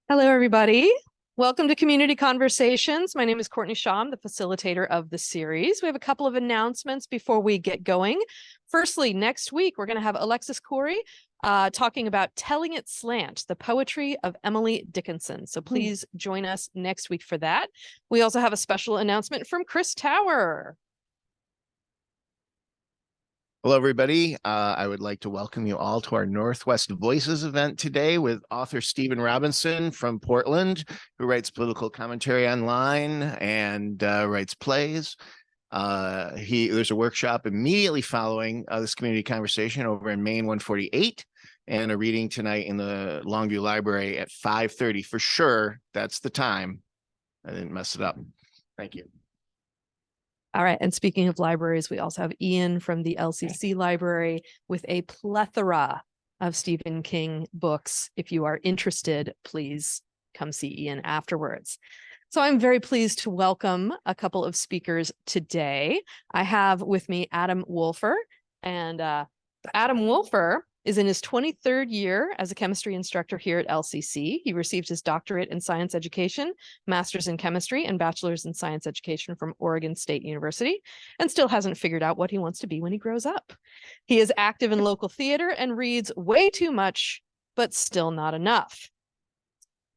Hello, everybody. Welcome to Community Conversations. My name is Courtney Shaw. I'm the facilitator of the series. We have a couple of announcements before we get going. Firstly, next week, we're going to have Alexis Corey talking about Telling It Slant, the poetry of Emily Dickinson. So please join us next week for that. We also have a special announcement from Chris Tower. Hello, everybody. I would like to welcome you all to our Northwest Voices event today with author Stephen Robinson from Portland, who writes political commentary online and writes plays. There's a workshop immediately following this community conversation over in Main 148, and a reading tonight in the Longview Library at 5:30 for sure. That's the time. I didn't mess it up. Thank you. All right. And speaking of libraries, we also have Ian from the LCC library with a plethora of Stephen King books. If you are interested, please come see Ian afterwards. So I'm very pleased to welcome a couple of speakers today. I have with me Adam Wolfer, and Adam Wolfer is in his 23rd year as a chemistry instructor here at LCC. He received his doctorate in science education, master's in chemistry, and bachelor's in science education from Oregon State University, and still hasn't figured out what he wants to be when he grows up. He is active in local theater and reads way too much, but still not enough.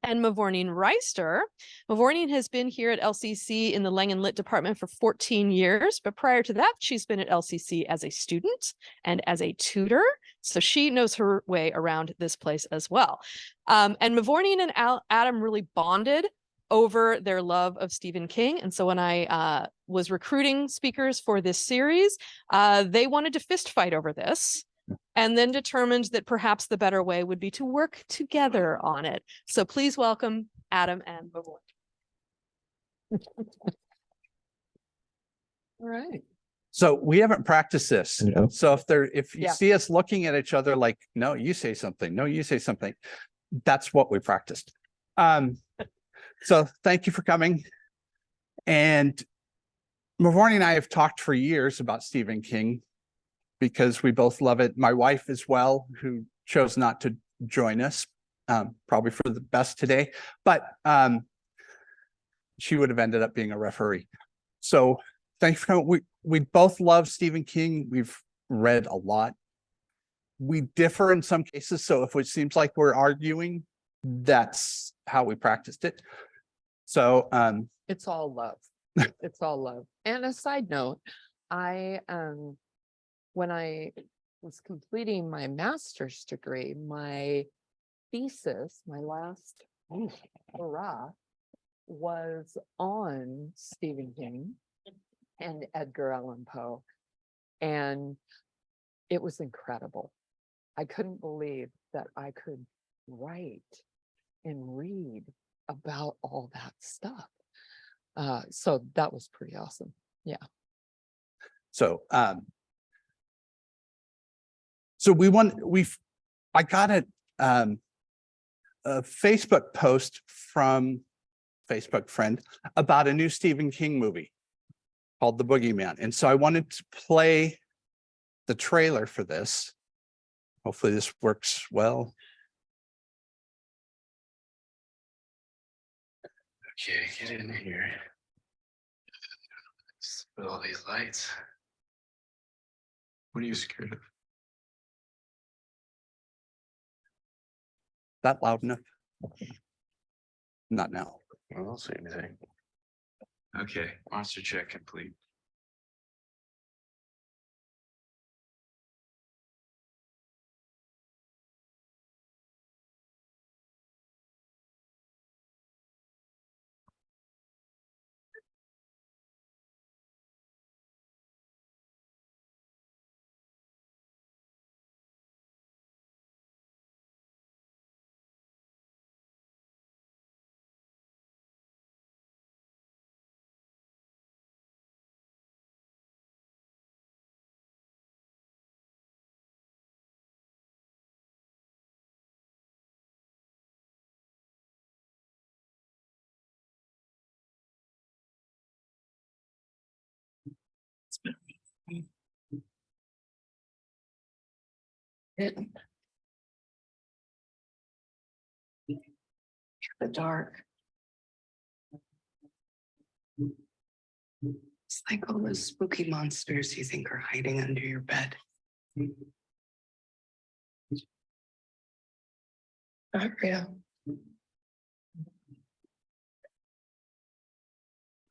And Mavourneen Rister. Mavourneen has been here at LCC in the Langen Lit department for 14 years, but prior to that, she's been at LCC as a student and as a tutor. So she knows her way around this place as well. And Mavourneen and Adam really bonded over their love of Stephen King. And so when I was recruiting speakers for this series, they wanted to fist fight over this, and then determined that perhaps the better way would be to work together on it. So please welcome Adam and Mavourneen. All right. So we haven't practiced this. Yeah. So if you see us looking at each other like, no, you say something, no, you say something, that's what we practiced. So thank you for coming. And Mavourneen and I have talked for years about Stephen King, because we both love it. My wife as well, who chose not to join us, probably for the best today, but she would have ended up being a referee. So thank you for coming. We both love Stephen King. We've read a lot. We differ in some cases, so if it seems like we're arguing, that's how we practiced it. So it's all love. It's all love. And a side note, when I was completing my master's degree, my thesis, my last hurrah, was on Stephen King and Edgar Allan Poe. And it was incredible. I couldn't believe that I could write and read about all that stuff. So that was pretty awesome. Yeah. So I got a Facebook post from a Facebook friend about a new Stephen King movie called The Boogeyman. And so I wanted to play the trailer for this. Hopefully this works well. Okay, get in here. With all these lights. What are you scared of? That loud enough? Not now. I don't see anything. Okay, monster check complete. The dark. It's like all those spooky monsters you think are hiding under your bed. Not real.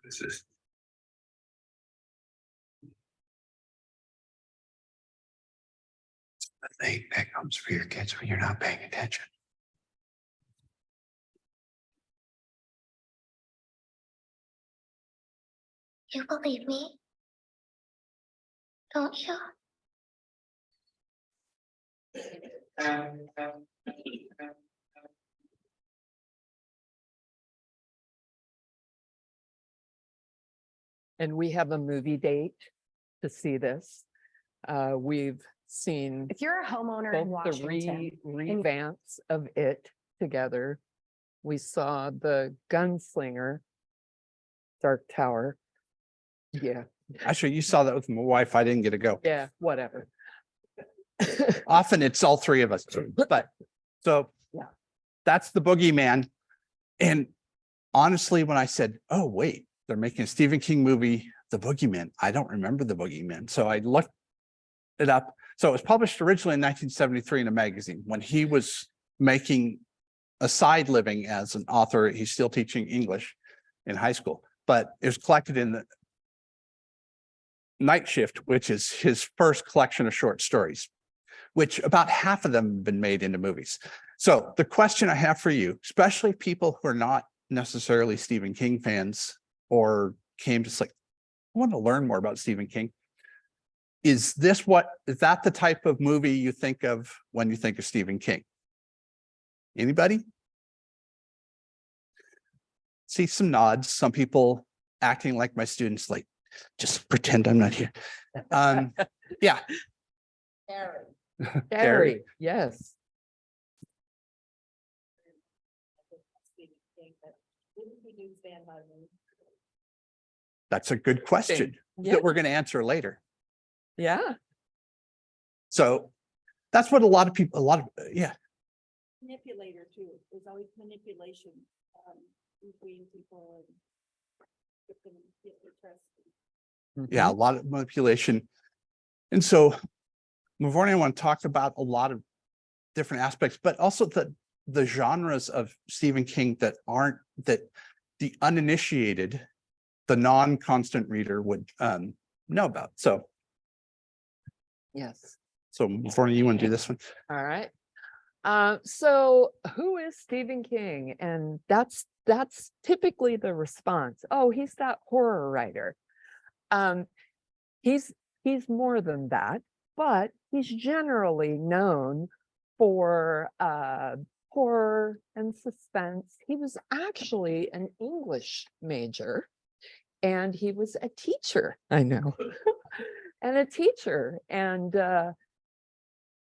This is. The thing that comes for your kids when you're not paying attention. You believe me? Don't you? And we have a movie date to see this. We've seen If you're a homeowner in both the Washington, revamps of it together. We saw the Gunslinger, Dark Tower. Yeah, Actually, you saw that with my wife. I didn't get to go. yeah, whatever. Often it's all three of us, but so. Yeah. That's the boogeyman. And honestly, when I said, oh, wait, they're making a Stephen King movie, The Boogeyman, I don't remember The Boogeyman. So I looked it up. So it was published originally in 1973 in a magazine when he was making a side living as an author. He's still teaching English in high school, but it was collected in the Night Shift, which is his first collection of short stories, which about half of them have been made into movies. So the question I have for you, especially people who are not necessarily Stephen King fans or came just like, I want to learn more about Stephen King. Is that the type of movie you think of when you think of Stephen King? Anybody? See some nods, some people acting like my students, like, just pretend I'm not here. Yeah. Gary, yes. That's a good question Yeah. that we're going to answer later. Yeah, So that's what a lot of people, yeah. Manipulator too. There's always manipulation between people and get their trust. Yeah, a lot of manipulation. And so Mavourneen, I want to talk about a lot of different aspects, but also the genres of Stephen King that the uninitiated, the non-constant reader would know about. So yes. Mavourneen, you want to do this one? All right. So who is Stephen King? And that's typically the response. Oh, he's that horror writer. He's more than that, but he's generally known for horror and suspense. He was actually an English major, and he was a teacher. I know. And a teacher, and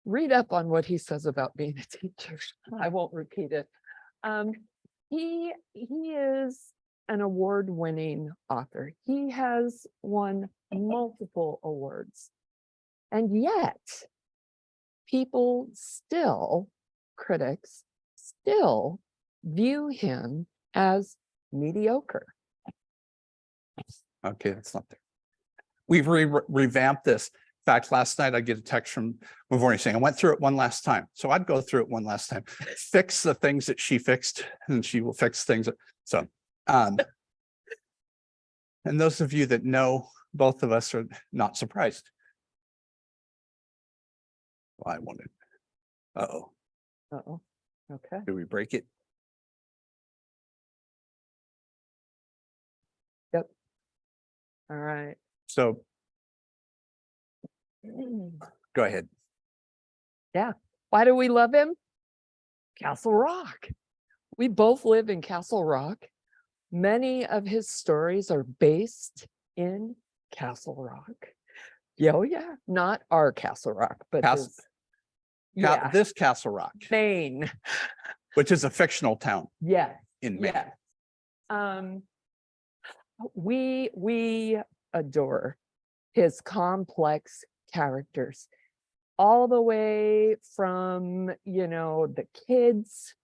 read up on what he says about being a teacher. I won't repeat it. He is an award-winning author. He has won multiple awards, and yet critics still view him as mediocre. Okay, that's not there. We've revamped this. In fact, last night I get a text from Mavourneen saying, I went through it one last time. So I'd go through it one last time, fix the things that she fixed, and she will fix things. So, and those of you that know both of us are not surprised. Well, I wanted. Uh-oh. Uh-oh. Okay. Did we break it? Yep. All right. So go ahead. Yeah. Why do we love him? Castle Rock. We both live in Castle Rock. Many of his stories are based in Castle Rock. Yeah, oh yeah, not our Castle Rock, but This Castle Rock, Maine. which is a fictional town Yes. in Maine. Yes. We adore his complex characters, all the way from, the kids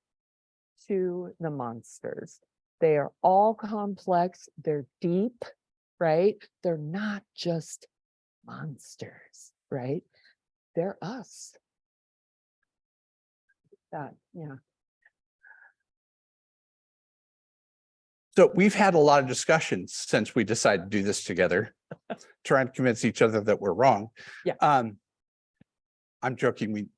to the monsters. They are all complex, they're deep, right? They're not just monsters, right? They're us. Yeah. So we've had a lot of discussions since we decided to do this together, trying to convince each other that we're wrong. Yeah. I'm joking.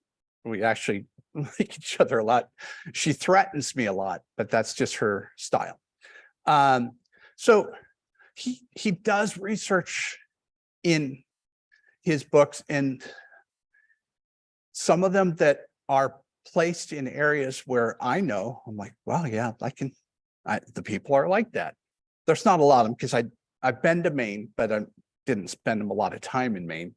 We actually like each other a lot. She threatens me a lot, but that's just her style. So he does research in his books, and some of them that are placed in areas where I know, I'm like, well, yeah, the people are like that. There's not a lot of them because I've been to Maine, but I didn't spend a lot of time in Maine.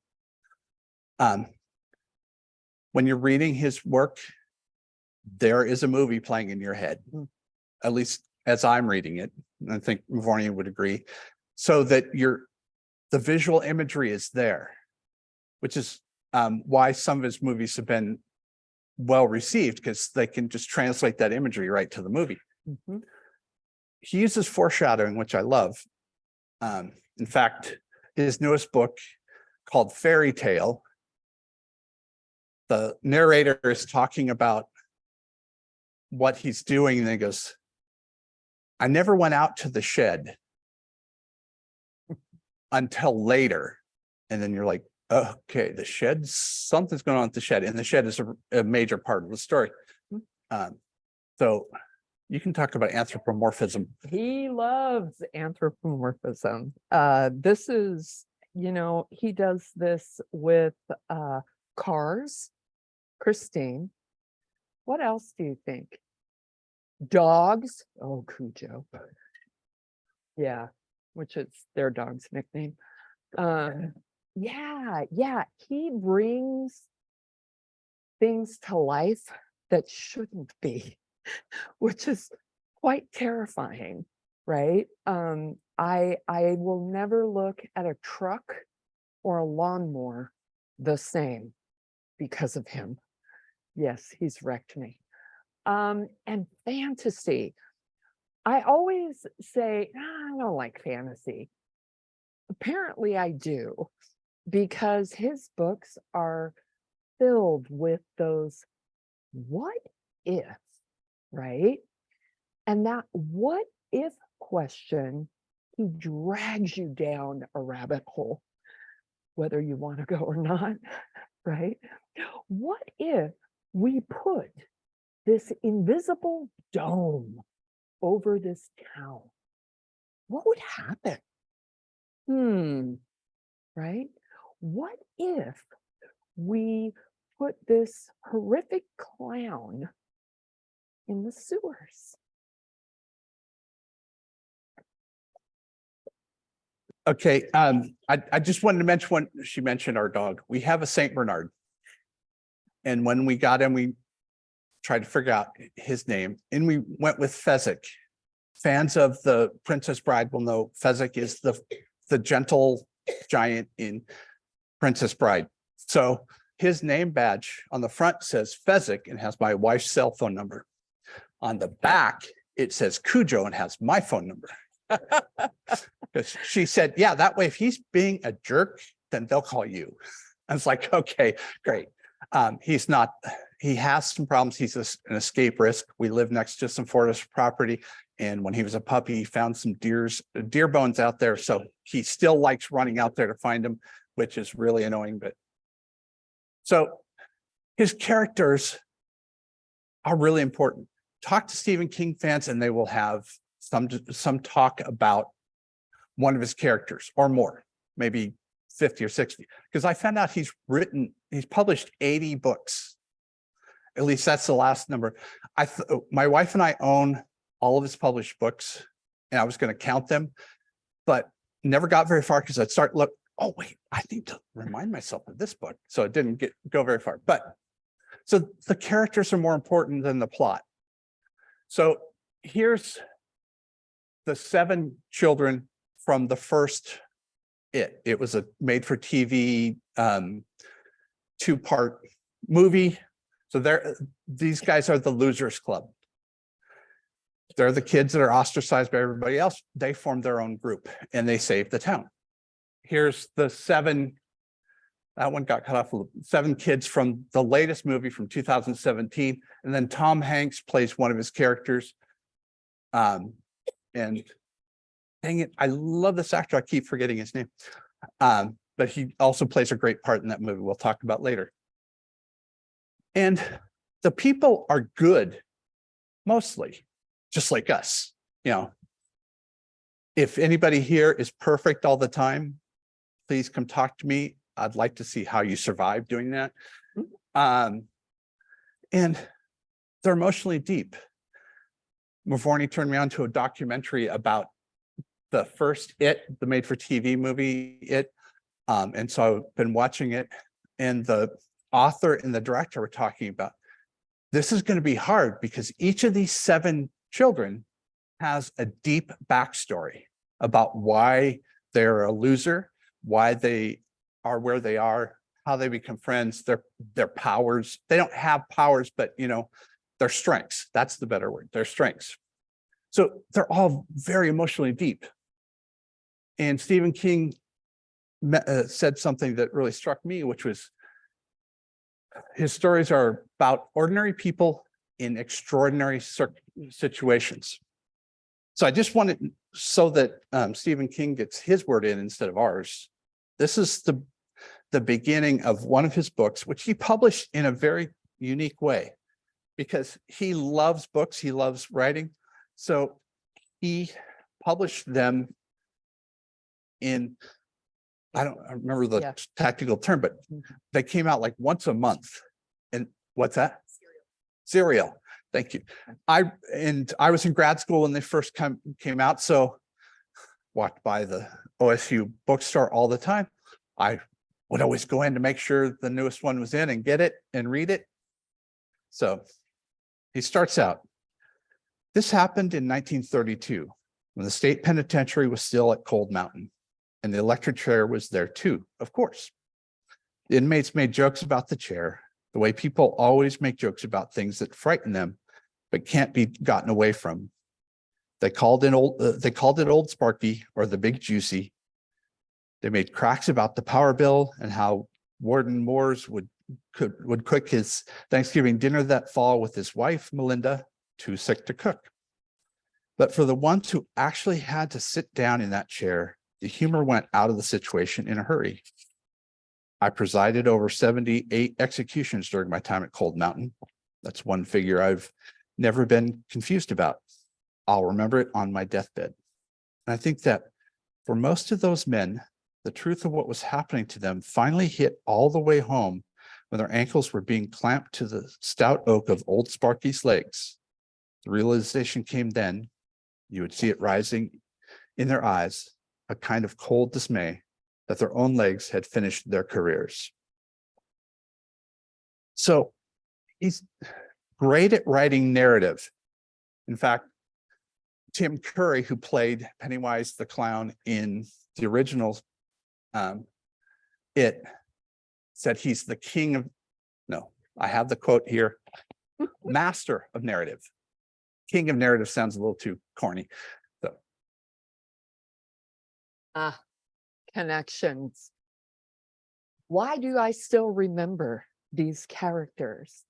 When you're reading his work, there is a movie playing in your head, at least as I'm reading it. And I think Mavourneen would agree, so that the visual imagery is there, which is why some of his movies have been well received, because they can just translate that imagery right to the movie. Mhm. He uses foreshadowing, which I love. In fact, his newest book called Fairy Tale, the narrator is talking about what he's doing, and he goes, I never went out to the shed until later. And then you're like, okay, the shed, something's going on at the shed, and the shed is a major part of the story. So you can talk about anthropomorphism. He loves anthropomorphism. This is, he does this with cars. Christine, what else do you think? Dogs. Oh, Cujo. Yeah, which is their dog's nickname. Yeah, he brings things to life that shouldn't be, which is quite terrifying, right? I will never look at a truck or a lawnmower the same because of him. Yes, he's wrecked me. And fantasy. I always say, I don't like fantasy. Apparently I do, because his books are filled with those what if, right? And that what if question, he drags you down a rabbit hole, whether you want to go or not, right? What if we put this invisible dome over this town? What would happen? Right? What if we put this horrific clown in the sewers? Okay, I just wanted to mention when she mentioned our dog. We have a Saint Bernard. And when we got him, we tried to figure out his name, and we went with Fezzik. Fans of the Princess Bride will know Fezzik is the gentle giant in Princess Bride. So his name badge on the front says Fezzik and has my wife's cell phone number. On the back, it says Cujo and has my phone number. Because she said, yeah, that way if he's being a jerk, then they'll call you. I was like, okay, great. He's not, he has some problems. He's an escape risk. We live next to some forest property. And when he was a puppy, he found some deer bones out there. So he still likes running out there to find them, which is really annoying. But so his characters are really important. Talk to Stephen King fans and they will have some talk about one of his characters or more, maybe 50 or 60. Because I found out he's published 80 books. At least that's the last number. My wife and I own all of his published books, and I was going to count them, but never got very far because I'd start look. Oh wait, I need to remind myself of this book, so it didn't go very far. But so the characters are more important than the plot. So here's the 7 children from the first It. It was a made-for-TV 2-part movie. So these guys are the Losers Club. they're the kids that are ostracized by everybody else. They form their own group and they save the town. Here's the 7, that one got cut off, 7 kids from the latest movie from 2017. And then Tom Hanks plays one of his characters. And dang it, I love this actor. I keep forgetting his name. But he also plays a great part in that movie we'll talk about later. And the people are good, mostly, just like us. You know, if anybody here is perfect all the time, please come talk to me. I'd like to see how you survive doing that. And they're emotionally deep. Mavourneen turned me on to a documentary about the first It, the made-for-TV movie It. And so I've been watching it, and the author and the director were talking about, this is going to be hard because each of these 7 children has a deep backstory about why they're a loser, why they are where they are, how they become friends, their powers. They don't have powers, but you know, their strengths. That's the better word, their strengths. So they're all very emotionally deep. And Stephen King said something that really struck me, which was his stories are about ordinary people in extraordinary situations. So I just wanted, so that Stephen King gets his word in instead of ours. This is the beginning of one of his books, which he published in a very unique way, because he loves books, he loves writing. So he published them in, I don't remember the technical term, but they came out like once a month. And what's that? Serial. Thank you. I was in grad school when they first came out, so walked by the OSU bookstore all the time. I would always go in to make sure the newest one was in and get it and read it. So he starts out, this happened in 1932 when the state penitentiary was still at Cold Mountain, and the electric chair was there too, of course. The inmates made jokes about the chair, the way people always make jokes about things that frighten them but can't be gotten away from. They called it Old Sparky or the Big Juicy. They made cracks about the power bill and how Warden Moores would cook his Thanksgiving dinner that fall with his wife, Melinda, too sick to cook. But for the ones who actually had to sit down in that chair, the humor went out of the situation in a hurry. I presided over 78 executions during my time at Cold Mountain. That's one figure I've never been confused about. I'll remember it on my deathbed. And I think that for most of those men, the truth of what was happening to them finally hit all the way home when their ankles were being clamped to the stout oak of Old Sparky's legs. The realization came then. You would see it rising in their eyes, a kind of cold dismay that their own legs had finished their careers. So he's great at writing narrative. In fact, Tim Curry, who played Pennywise the Clown in the original It, said he's the king of, no, I have the quote here, master of narrative. King of narrative sounds a little too corny. So. Connections. Why do I still remember these characters?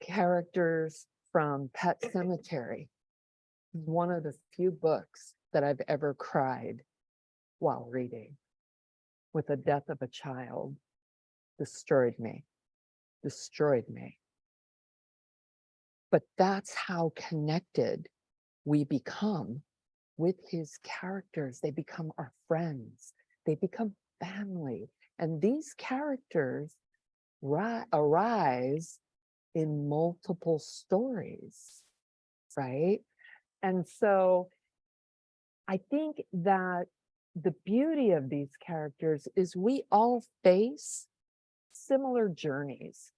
Characters from Pet Sematary. One of the few books that I've ever cried while reading. With the death of a child, destroyed me. But that's how connected we become with his characters. They become our friends. They become family. And these characters arise in multiple stories, right? And so I think that the beauty of these characters is we all face similar journeys,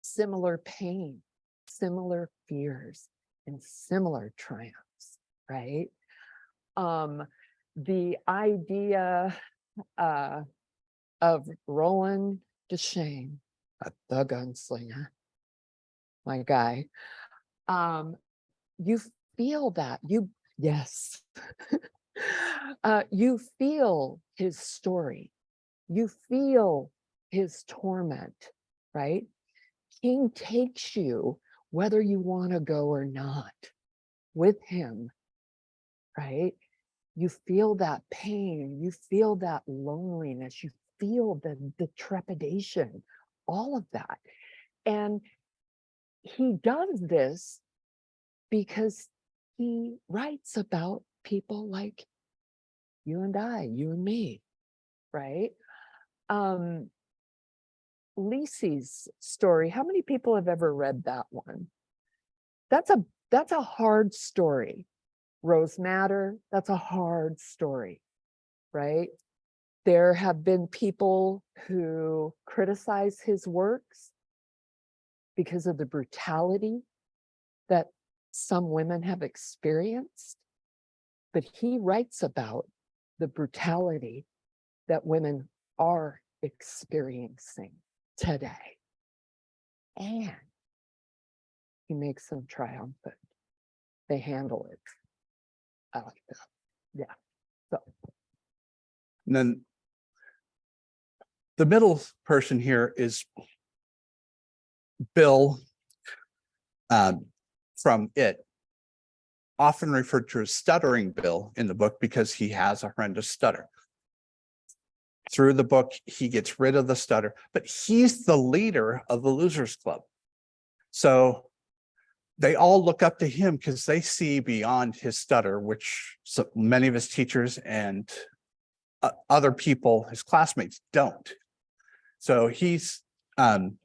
similar pain, similar fears, and similar triumphs, right? The idea of Roland Deschain, the gunslinger, my guy, you feel that. Yes. You feel his story. You feel his torment, right? King takes you whether you want to go or not with him, right? You feel that pain, you feel that loneliness, you feel the trepidation, all of that. And he does this because he writes about people like you and I, you and me, right? Lisey's story, how many people have ever read that one? That's a hard story. Rose Madder, that's a hard story, right? There have been people who criticize his works because of the brutality that some women have experienced, but he writes about the brutality that women are experiencing today. And he makes them triumphant. They handle it. I like that. Yeah. So. And then the middle person here is Bill from It, often referred to as Stuttering Bill in the book because he has a horrendous stutter. Through the book, he gets rid of the stutter, but he's the leader of the Losers Club. So they all look up to him because they see beyond his stutter, which so many of his teachers and other people, his classmates, don't. So he's in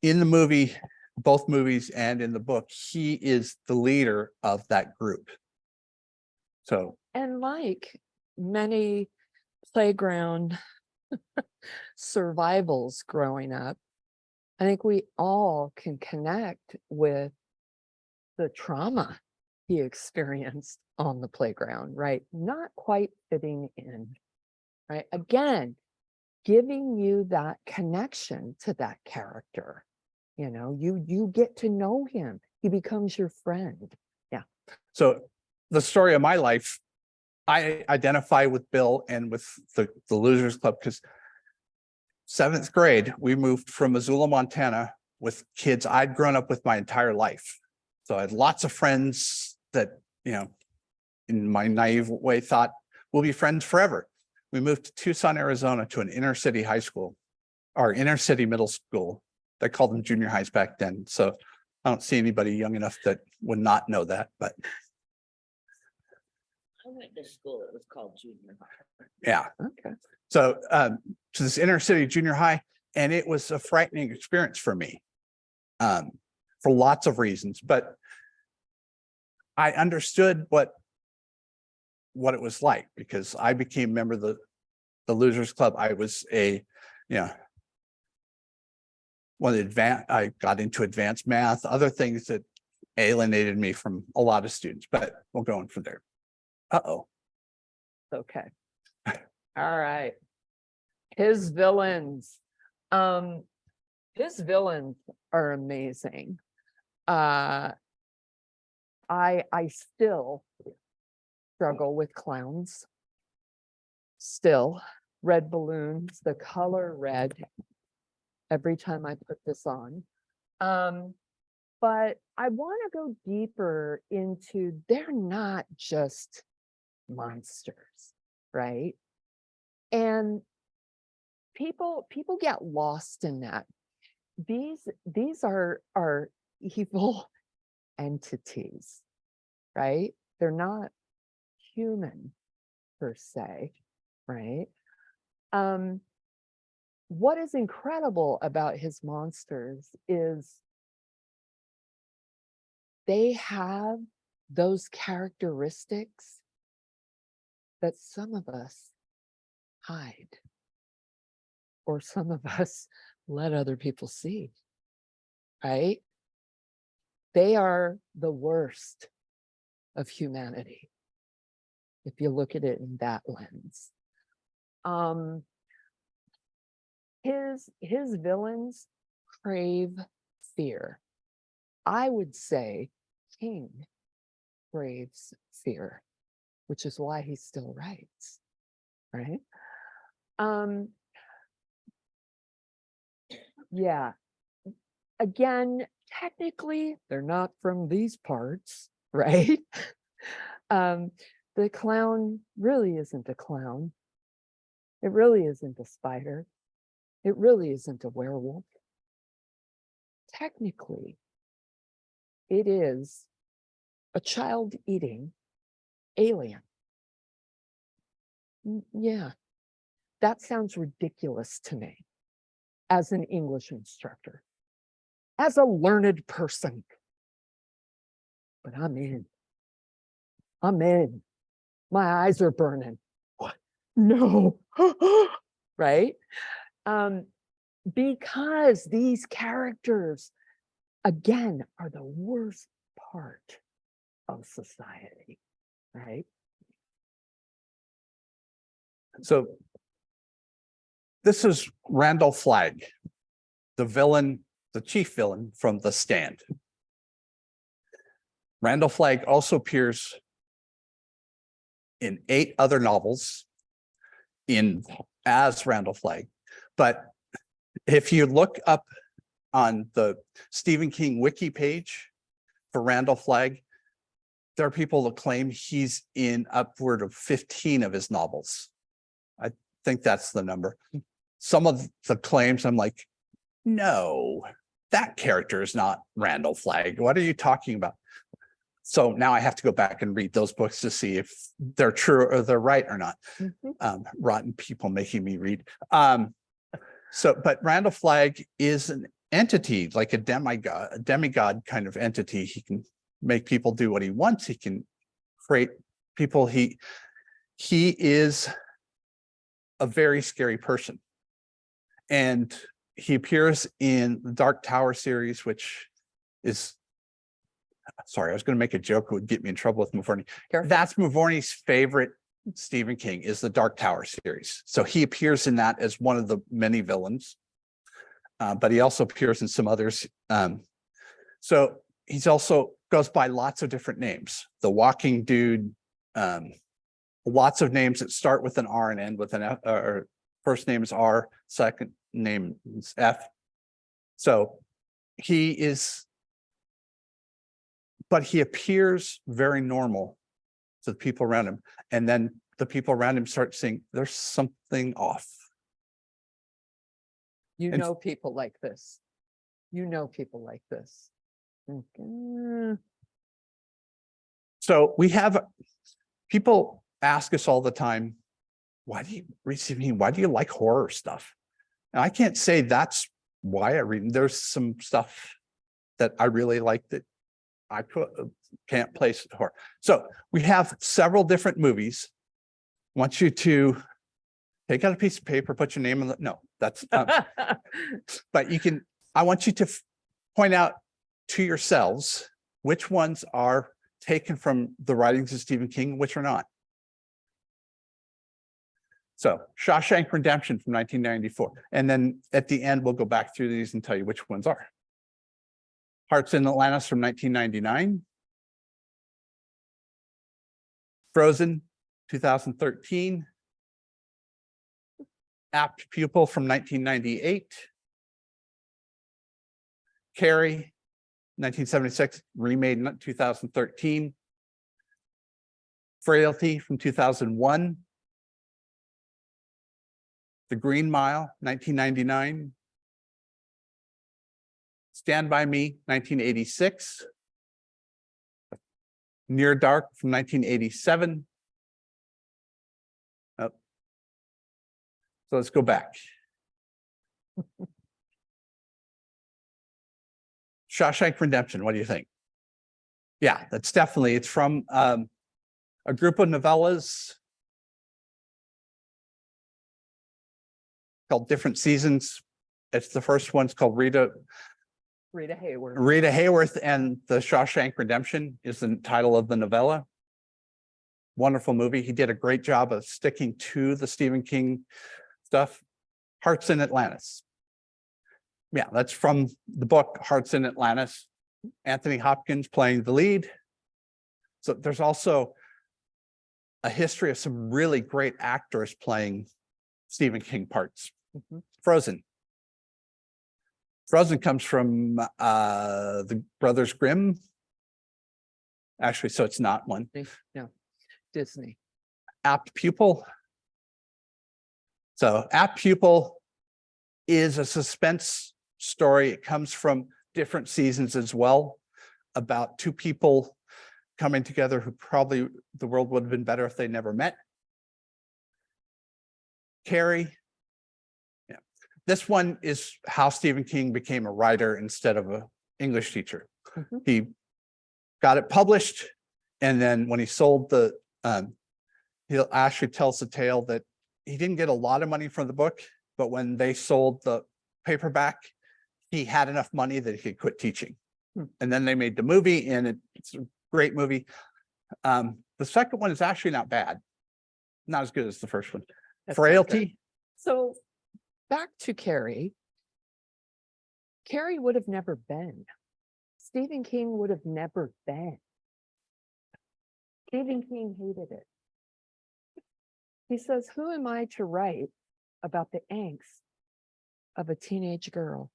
the movie, both movies and in the book, he is the leader of that group. So, And like many playground survivals growing up, I think we all can connect with the trauma he experienced on the playground, right? Not quite fitting in, right? Again, giving you that connection to that character. You know, you get to know him. He becomes your friend. Yeah. so the story of my life, I identify with Bill and with the Losers Club because 7th grade, we moved from Missoula, Montana with kids I'd grown up with my entire life. So I had lots of friends that, you know, in my naive way thought we'll be friends forever. We moved to Tucson, Arizona to an inner city high school, or inner city middle school. They called them junior highs back then. So I don't see anybody young enough that would not know that, but I went to school, it was called junior high. yeah. Okay. So to this inner city junior high, and it was a frightening experience for me for lots of reasons, but I understood what it was like because I became a member of the Losers Club. I was I got into advanced math, other things that alienated me from a lot of students, but we'll go on from there. Uh-oh. Okay. All right. His villains. His villains are amazing. I still struggle with clowns. Still, red balloons, the color red, every time I put this on. But I want to go deeper into, they're not just monsters, right? And people get lost in that. These are evil entities, right? They're not human per se, right? What is incredible about his monsters is they have those characteristics that some of us hide, or some of us let other people see, right? They are the worst of humanity, if you look at it in that lens. His villains crave fear. I would say King craves fear, which is why he still writes, right? Yeah. Again, technically, they're not from these parts, right? The clown really isn't a clown. It really isn't a spider. It really isn't a werewolf. Technically, it is a child-eating alien. Yeah, that sounds ridiculous to me as an English instructor, as a learned person. But I'm in. I'm in. My eyes are burning. What? No. Right? Because these characters, again, are the worst part of society, right? So this is Randall Flagg, the villain, the chief villain from The Stand. Randall Flagg also appears in 8 other novels as Randall Flagg. But if you look up on the Stephen King wiki page for Randall Flagg, there are people that claim he's in upward of 15 of his novels. I think that's the number. Some of the claims, I'm like, no, that character is not Randall Flagg. What are you talking about? So now I have to go back and read those books to see if they're true or they're right or not. Rotten people making me read. But Randall Flagg is an entity, like a demigod kind of entity. He can make people do what he wants. He can create people. He is a very scary person. And he appears in the Dark Tower series, which is, sorry, I was going to make a joke that would get me in trouble with Mavourneen. That's Mavourneen's favorite Stephen King, is the Dark Tower series. So he appears in that as one of the many villains, but he also appears in some others. So he's also goes by lots of different names. The Walking Dude, lots of names that start with an R and end with an F, or first name is R, second name is F. So he is, but he appears very normal to the people around him. And then the people around him start saying, there's something off. You know people like this. You know people like this. So we have, people ask us all the time, why do you like horror stuff? And I can't say that's why I read. There's some stuff that I really like that I can't place horror. So we have several different movies. I want you to take out a piece of paper, put your name on the, no, that's, but you can, I want you to point out to yourselves which ones are taken from the writings of Stephen King, which are not. So Shawshank Redemption from 1994. And then at the end, we'll go back through these and tell you which ones are. Hearts in Atlantis from 1999. Frozen, 2013. Apt Pupil from 1998. Carrie, 1976, remade in 2013. Frailty from 2001. The Green Mile, 1999. Stand By Me, 1986. Near Dark from 1987. Oh. So let's go back. Shawshank Redemption, what do you think? Yeah, that's definitely, it's from a group of novellas called Different Seasons. It's the first one's called Rita Hayworth and the Shawshank Redemption is the title of the novella. Wonderful movie. He did a great job of sticking to the Stephen King stuff. Hearts in Atlantis. Yeah, that's from the book Hearts in Atlantis. Anthony Hopkins playing the lead. So there's also a history of some really great actors playing Stephen King parts. Frozen. Frozen comes from the Brothers Grimm. Actually, so it's not one. No, Disney. Apt Pupil. So Apt Pupil is a suspense story. It comes from different seasons as well, about two people coming together who probably the world would have been better if they never met. Carrie. Yeah. This one is how Stephen King became a writer instead of an English teacher. He got it published, and then when he sold the he actually tells the tale that he didn't get a lot of money from the book, but when they sold the paperback, he had enough money that he could quit teaching. And then they made the movie, and it's a great movie. The second one is actually not bad. Not as good as the first one. That's not Frailty. good. So back to Carrie. Carrie would have never been. Stephen King would have never been. Stephen King hated it. He says, who am I to write about the angst of a teenage girl?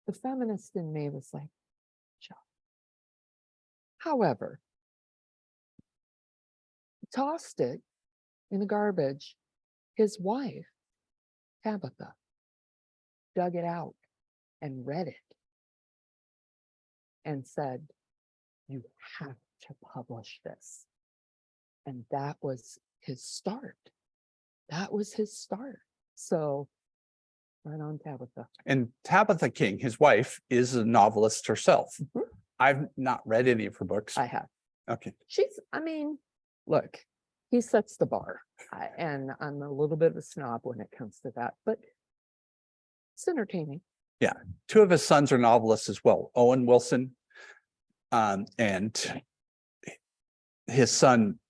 The feminist in me was like, Joe. However, he tossed it in the garbage. His wife, Tabitha, dug it out and read it and said, you have to publish this. And that was his start. That was his start. So right on, Tabitha. And Tabitha King, his wife, is a novelist herself. I've not read any of her books. I have. Okay. I mean, look, he sets the bar. And I'm a little bit of a snob when it comes to that, but it's entertaining. Yeah. Two of his sons are novelists as well. Owen Wilson and his son,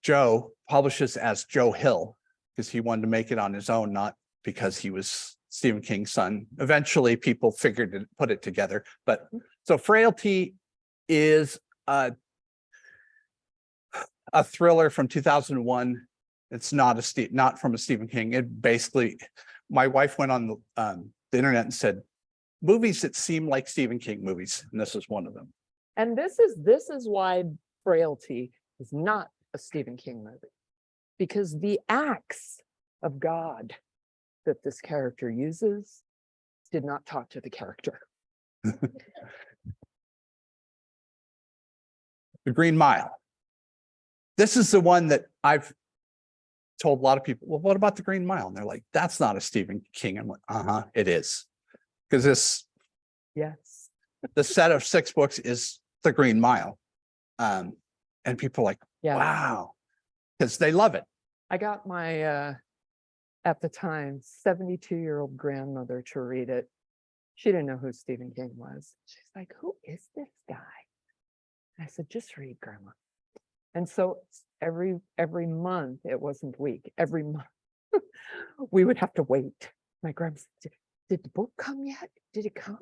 Joe, publishes as Joe Hill because he wanted to make it on his own, not because he was Stephen King's son. Eventually, people figured to put it together. But so Frailty is a thriller from 2001. It's not from a Stephen King. It basically, my wife went on the internet and said, movies that seem like Stephen King movies, and this is one of them. And this is why Frailty is not a Stephen King movie, because the acts of God that this character uses did not talk to the character. The Green Mile. This is the one that I've told a lot of people, well, what about the Green Mile? And they're like, that's not a Stephen King. I'm like, it is. Because the set of 6 books is the Green Mile. And people are like, wow, because they love it. I got my, at the time, 72-year-old grandmother to read it. She didn't know who Stephen King was. She's like, who is this guy? I said, just read, Grandma. And so every month, it wasn't week, every month, we would have to wait. My grandma said, did the book come yet? Did it come?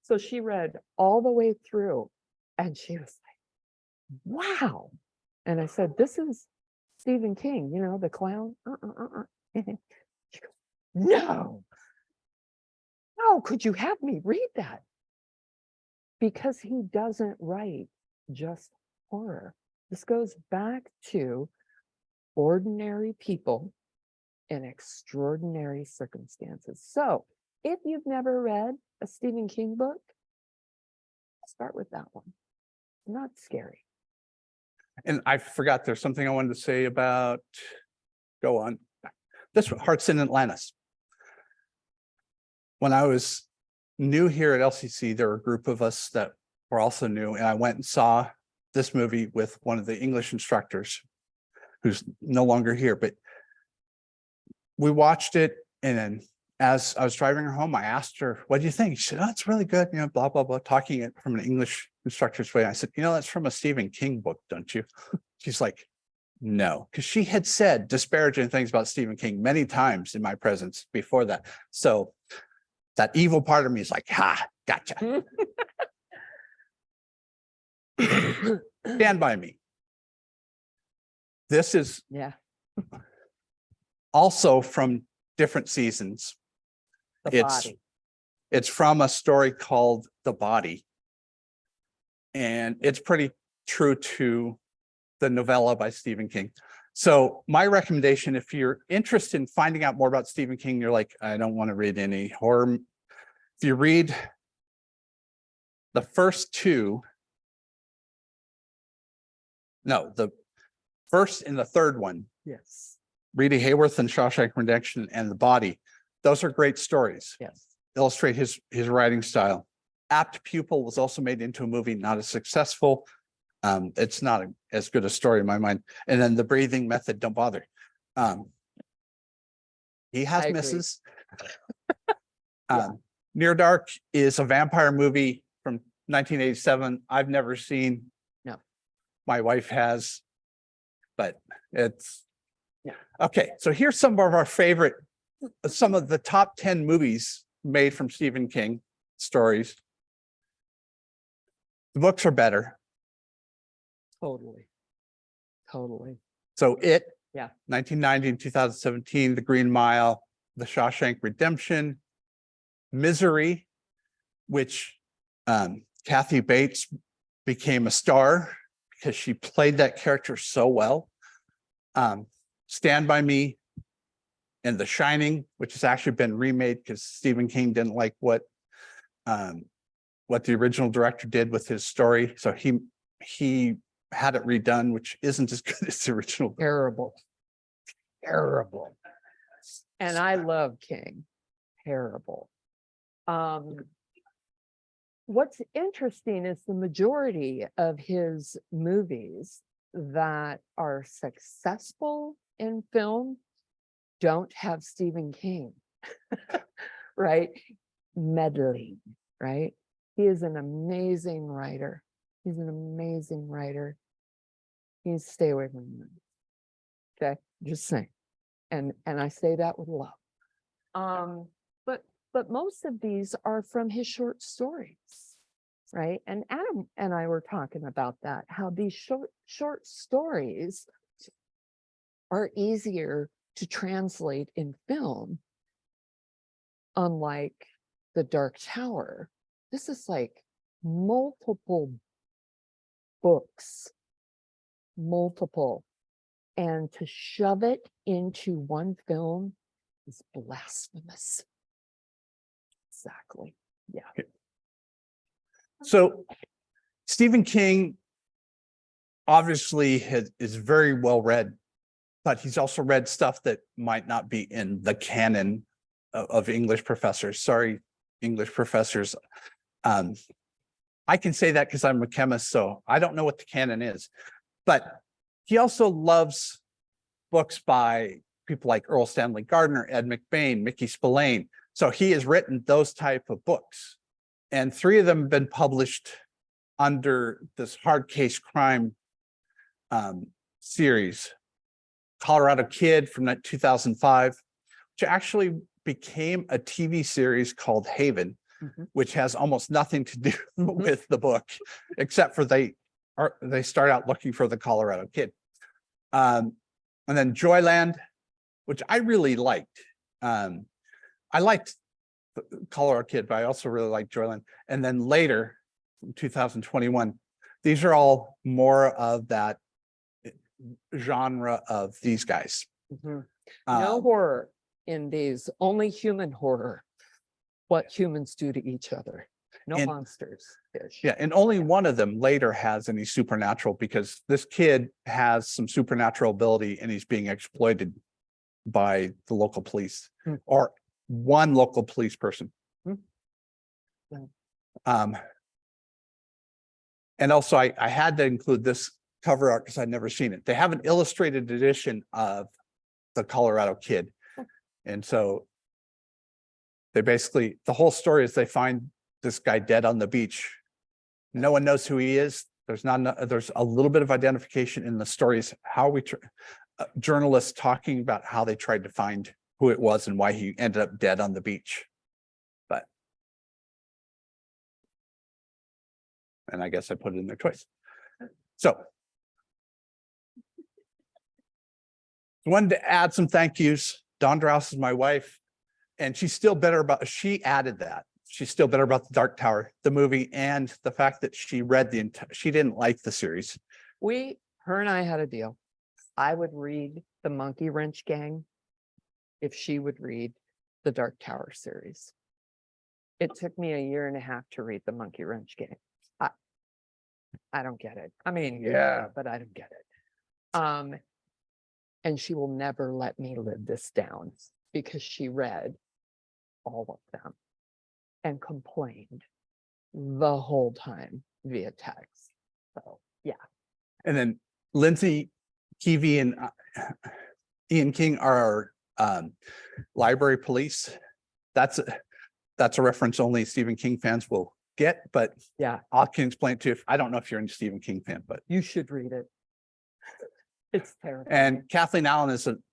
So she read all the way through and she was like, wow. And I said, this is Stephen King, you know, the clown. She goes, no. How could you have me read that? Because he doesn't write just horror. This goes back to ordinary people in extraordinary circumstances. So if you've never read a Stephen King book, start with that one. Not scary. And I forgot there's something I wanted to say about, go on. This one, Hearts in Atlantis. When I was new here at LCC, there were a group of us that were also new, and I went and saw this movie with one of the English instructors who's no longer here, but we watched it. And then as I was driving her home, I asked her, what do you think? She said, oh, it's really good. You know, blah, blah, blah, talking it from an English instructor's way. I said, you know, that's from a Stephen King book, don't you? She's like, no, because she had said disparaging things about Stephen King many times in my presence before that. So that evil part of me is like, ha, gotcha. Stand By Me. This is Yeah. also from different seasons. The It's body. It's from a story called The Body. And it's pretty true to the novella by Stephen King. So my recommendation, if you're interested in finding out more about Stephen King, you're like, I don't want to read any horror. If you read the first two, no, the first and the third one, Yes. Rita Hayworth and Shawshank Redemption and The Body, those are great stories. Yes. Illustrate his writing style. Apt Pupil was also made into a movie, not as successful. It's not as good a story in my mind. And then The Breathing Method, don't bother. He has I agree. misses. Yeah. Near Dark is a vampire movie from 1987. I've never seen. No. My wife has, but it's Yeah. okay. So here's some of our favorite, some of the top 10 movies made from Stephen King stories. The books are better. Totally. Totally. So It, Yeah. 1990 and 2017, The Green Mile, The Shawshank Redemption, Misery, which Kathy Bates became a star because she played that character so well. Stand By Me, and The Shining, which has actually been remade because Stephen King didn't like what the original director did with his story. So he had it redone, which isn't as good as the original. Terrible. Terrible. And I love King. Terrible. What's interesting is the majority of his movies that are successful in film don't have Stephen King, right? Meddling, right? He is an amazing writer. He's an amazing writer. You need to stay away from him. Okay, just saying. And I say that with love. But most of these are from his short stories, right? And Adam and I were talking about that, how these short stories are easier to translate in film, unlike The Dark Tower. This is like multiple books, multiple, and to shove it into one film is blasphemous. Exactly. Yeah. So Stephen King obviously is very well read, but he's also read stuff that might not be in the canon of English professors. Sorry, English professors. I can say that because I'm a chemist, so I don't know what the canon is. But he also loves books by people like Earl Stanley Gardner, Ed McBain, Mickey Spillane. So he has written those type of books. And 3 of them have been published under this hard case crime series. Colorado Kid from 2005, which actually became a TV series called Haven, which has almost nothing to do with the book, except for they start out looking for the Colorado Kid. And then Joyland, which I really liked. I liked the Colorado Kid, but I also really liked Joyland. And then later, in 2021, these are all more of that genre of these guys. No horror in these, only human horror. What humans do to each other. No monsters. Fish. Yeah, and only one of them later has any supernatural, because this kid has some supernatural ability and he's being exploited by the local police or one local police person. And also I had to include this cover art because I'd never seen it. They have an illustrated edition of the Colorado Kid. And so they basically, the whole story is they find this guy dead on the beach. No one knows who he is. There's a little bit of identification in the stories, how journalists talking about how they tried to find who it was and why he ended up dead on the beach. And I guess I put it in there twice. So wanted to add some thank yous. Dawn Drouse is my wife, and she's still bitter about, she added that. She's still bitter about the Dark Tower, the movie, and the fact that she read the entire, she didn't like the series. Her and I had a deal. I would read the Monkey Wrench Gang if she would read the Dark Tower series. It took me 1.5 years to read the Monkey Wrench Gang. I don't get it. I mean, yeah, but I don't get it. And she will never let me live this down because she read all of them and complained the whole time via text. So yeah. And then Lindsay Keevy and Ian King are our library police. That's a reference only Stephen King fans will get, but Yeah, I can explain it to you. I don't know if you're a Stephen King fan, but. you should read it. It's terrible. And Kathleen Allen is an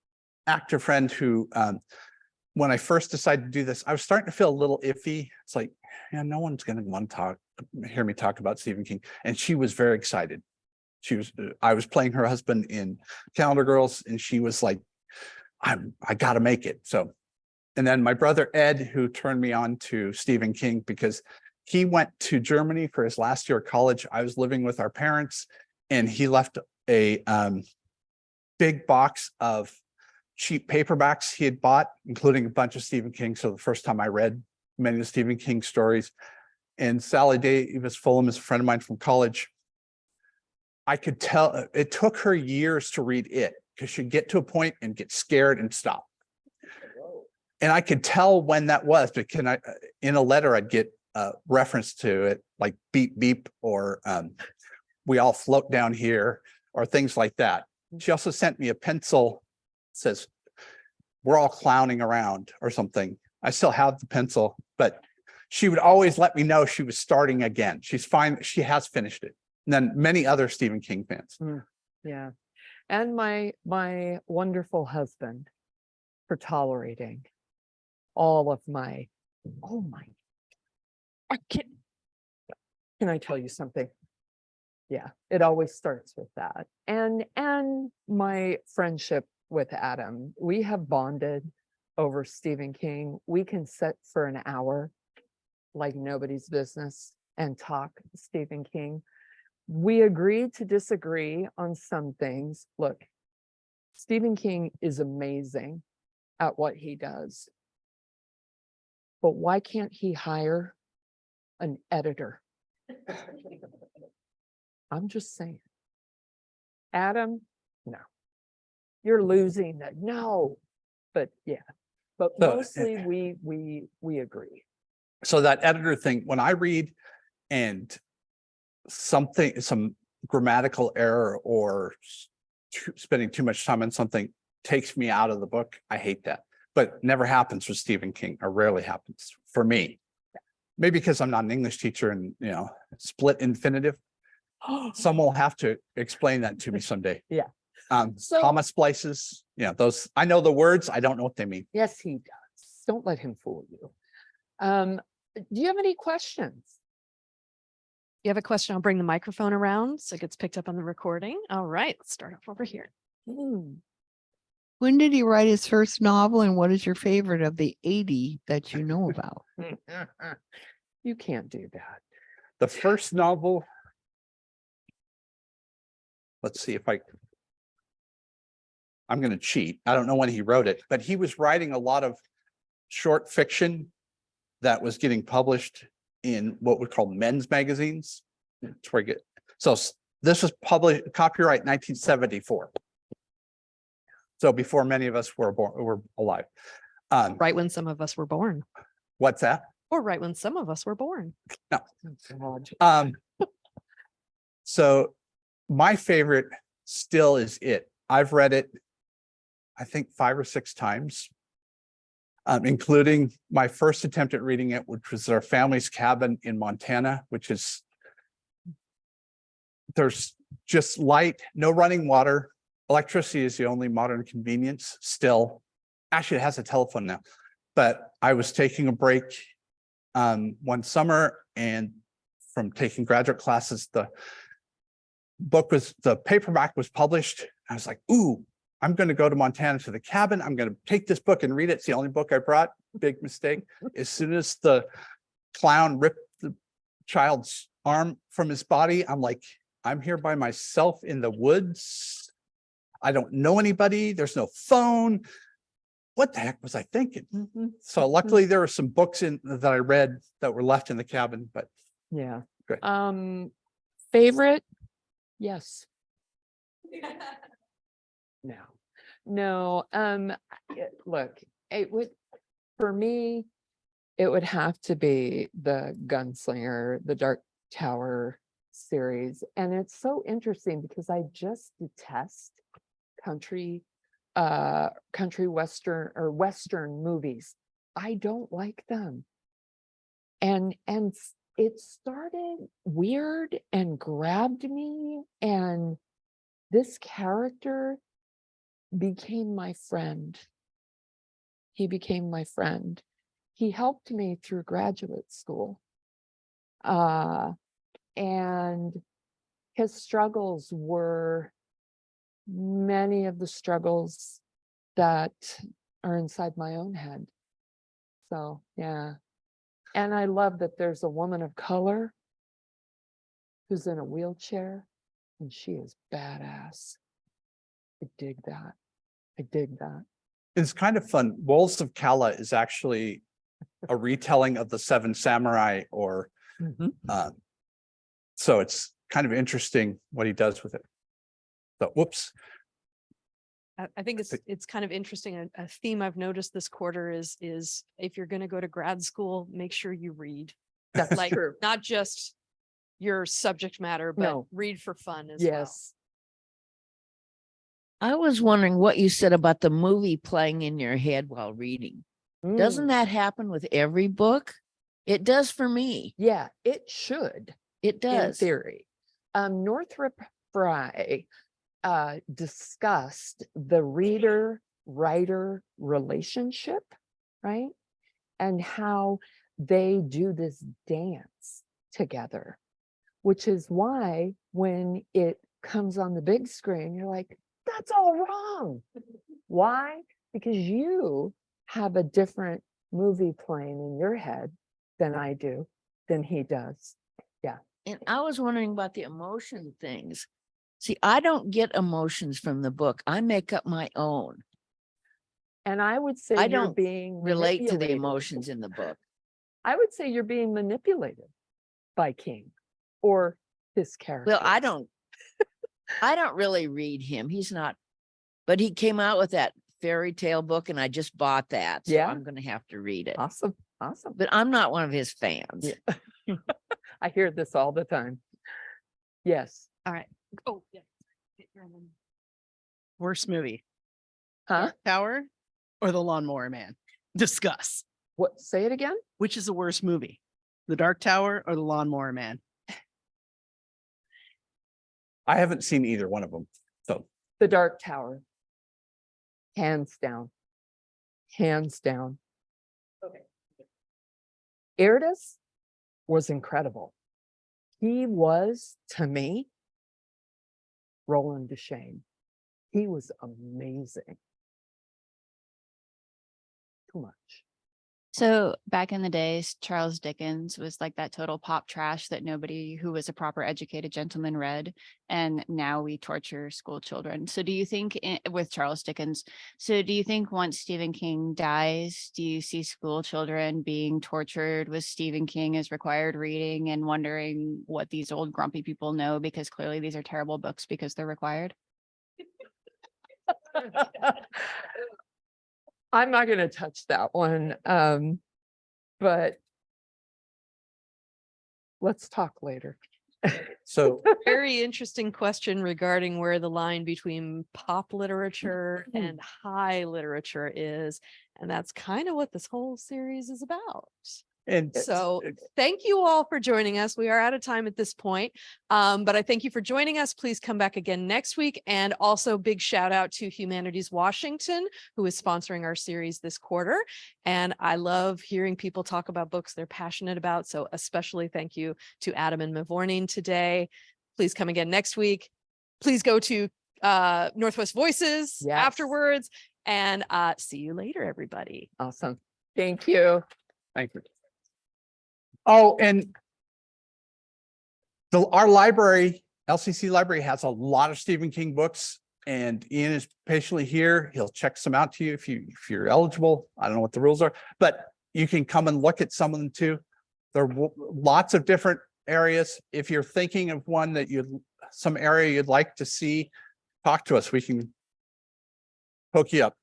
actor friend who, when I first decided to do this, I was starting to feel a little iffy. It's like, yeah, no one's going to want to hear me talk about Stephen King. And she was very excited. I was playing her husband in Calendar Girls, and she was like, I got to make it. So, and then my brother Ed, who turned me on to Stephen King because he went to Germany for his last year of college. I was living with our parents, and he left a big box of cheap paperbacks he had bought, including a bunch of Stephen King. So the first time I read many of the Stephen King stories, and Sally Davis Fulham is a friend of mine from college. I could tell it took her years to read it because she'd get to a point and get scared and stop. And I could tell when that was, but in a letter, I'd get a reference to it, like beep, beep, or we all float down here, or things like that. She also sent me a pencil that says, we're all clowning around or something. I still have the pencil, but she would always let me know she was starting again. She's fine. She has finished it. And then many other Stephen King fans. Yeah. And my wonderful husband for tolerating all of my, can I tell you something? Yeah, it always starts with that. And my friendship with Adam, we have bonded over Stephen King. We can sit for an hour like nobody's business and talk Stephen King. We agreed to disagree on some things. Look, Stephen King is amazing at what he does. But why can't he hire an editor? I'm just saying. Adam, no. You're losing that. No. But yeah. But So, mostly we agree. So that editor thing, when I read and some grammatical error or spending too much time on something takes me out of the book, I hate that. But never happens with Stephen King, or rarely happens for me. Maybe because I'm not an English teacher and, split infinitive. Someone will have to explain that to me someday. Yeah. So, comma splices, those, I know the words, I don't know what they mean. Yes, he does. Don't let him fool you. Do you have any questions? You have a question? I'll bring the microphone around so it gets picked up on the recording. All right, let's start off over here. When did he write his first novel, and what is your favorite of the 80 that you know about? You can't do that. The first novel, let's see if I'm going to cheat. I don't know when he wrote it, but he was writing a lot of short fiction that was getting published in what we call men's magazines. That's where I get. So this was published, copyright 1974. So before many of us were alive. Right when some of us were born. What's that? Or right when some of us were born. No. So my favorite still is it. I've read it, I think 5 or 6 times, including my first attempt at reading it, which was our family's cabin in Montana, which is, there's just light, no running water. Electricity is the only modern convenience still. Actually, it has a telephone now, but I was taking a break one summer, and from taking graduate classes, the the paperback was published. I was like, ooh, I'm going to go to Montana to the cabin. I'm going to take this book and read it. It's the only book I brought. Big mistake. As soon as the clown ripped the child's arm from his body, I'm like, I'm here by myself in the woods. I don't know anybody. There's no phone. What the heck was I thinking? So luckily there were some books that I read that were left in the cabin, but Yeah. Good. Favorite? Yes. No. Look, it would, for me, it would have to be the Gunslinger, the Dark Tower series. And it's so interesting because I just detest country western or western movies. I don't like them. And it started weird and grabbed me, and this character became my friend. He became my friend. He helped me through graduate school. And his struggles were many of the struggles that are inside my own head. So, yeah. And I love that there's a woman of color who's in a wheelchair, and she is badass. I dig that. I dig that. it's kind of fun. Wolves of Kala is actually a retelling of the Seven Samurai, or so it's kind of interesting what he does with it. So, whoops. I think it's kind of interesting. A theme I've noticed this quarter is if you're going to go to grad school, make sure you read. That's Like true. not just your subject matter, but No. read for fun as well. Yes. I was wondering what you said about the movie playing in your head while reading. Doesn't that happen with every book? It does for me. Yeah, it should. It In does. theory. Northrop Frye discussed the reader-writer relationship, right? And how they do this dance together, which is why when it comes on the big screen, you're like, that's all wrong. Why? Because you have a different movie playing in your head than I do, than he does. Yeah. And I was wondering about the emotion things. See, I don't get emotions from the book. I make up my own. And I would say I you're don't being Relate to the manipulated. emotions in the book. I would say you're being manipulated by King or his character. Well, I don't really read him. He's not, but he came out with that fairy tale book and I just bought that. So Yeah. I'm going to have to read it. Awesome. Awesome. But I'm not one of his fans. Yeah. I hear this all the time. Yes. All right. Oh, yeah. Worst movie, Huh? Tower or The Lawnmower Man? Discuss. What? Say it again? Which is the worst movie? The Dark Tower or The Lawnmower Man? I haven't seen either one of them. So The Dark Tower. Hands down. Hands down. Okay. Iridus was incredible. He was, to me, Roland Deschain. He was amazing. Too much. So back in the days, Charles Dickens was like that total pop trash that nobody who was a proper educated gentleman read. And now we torture school children. So do you think with Charles Dickens, so do you think once Stephen King dies, do you see school children being tortured with Stephen King as required reading and wondering what these old grumpy people know? Because clearly these are terrible books because they're required. I'm not going to touch that one. But let's talk later. so Very interesting question regarding where the line between pop literature and high literature is. And that's kind of what this whole series is about. and So thank you all for joining us. We are out of time at this point. But I thank you for joining us. Please come back again next week. And also big shout out to Humanities Washington, who is sponsoring our series this quarter. And I love hearing people talk about books they're passionate about. So especially thank you to Adam and Mavourneen today. Please come again next week. Please go to Northwest Voices Yes. afterwards, and see you later, everybody. Awesome. Thank you. Thank you. Oh, and our library, LCC library, has a lot of Stephen King books, and Ian is patiently here. He'll check some out to you if you're eligible. I don't know what the rules are, but you can come and look at some of them too. There are lots of different areas. If you're thinking of one that some area you'd like to see, talk to us. We can hook you up.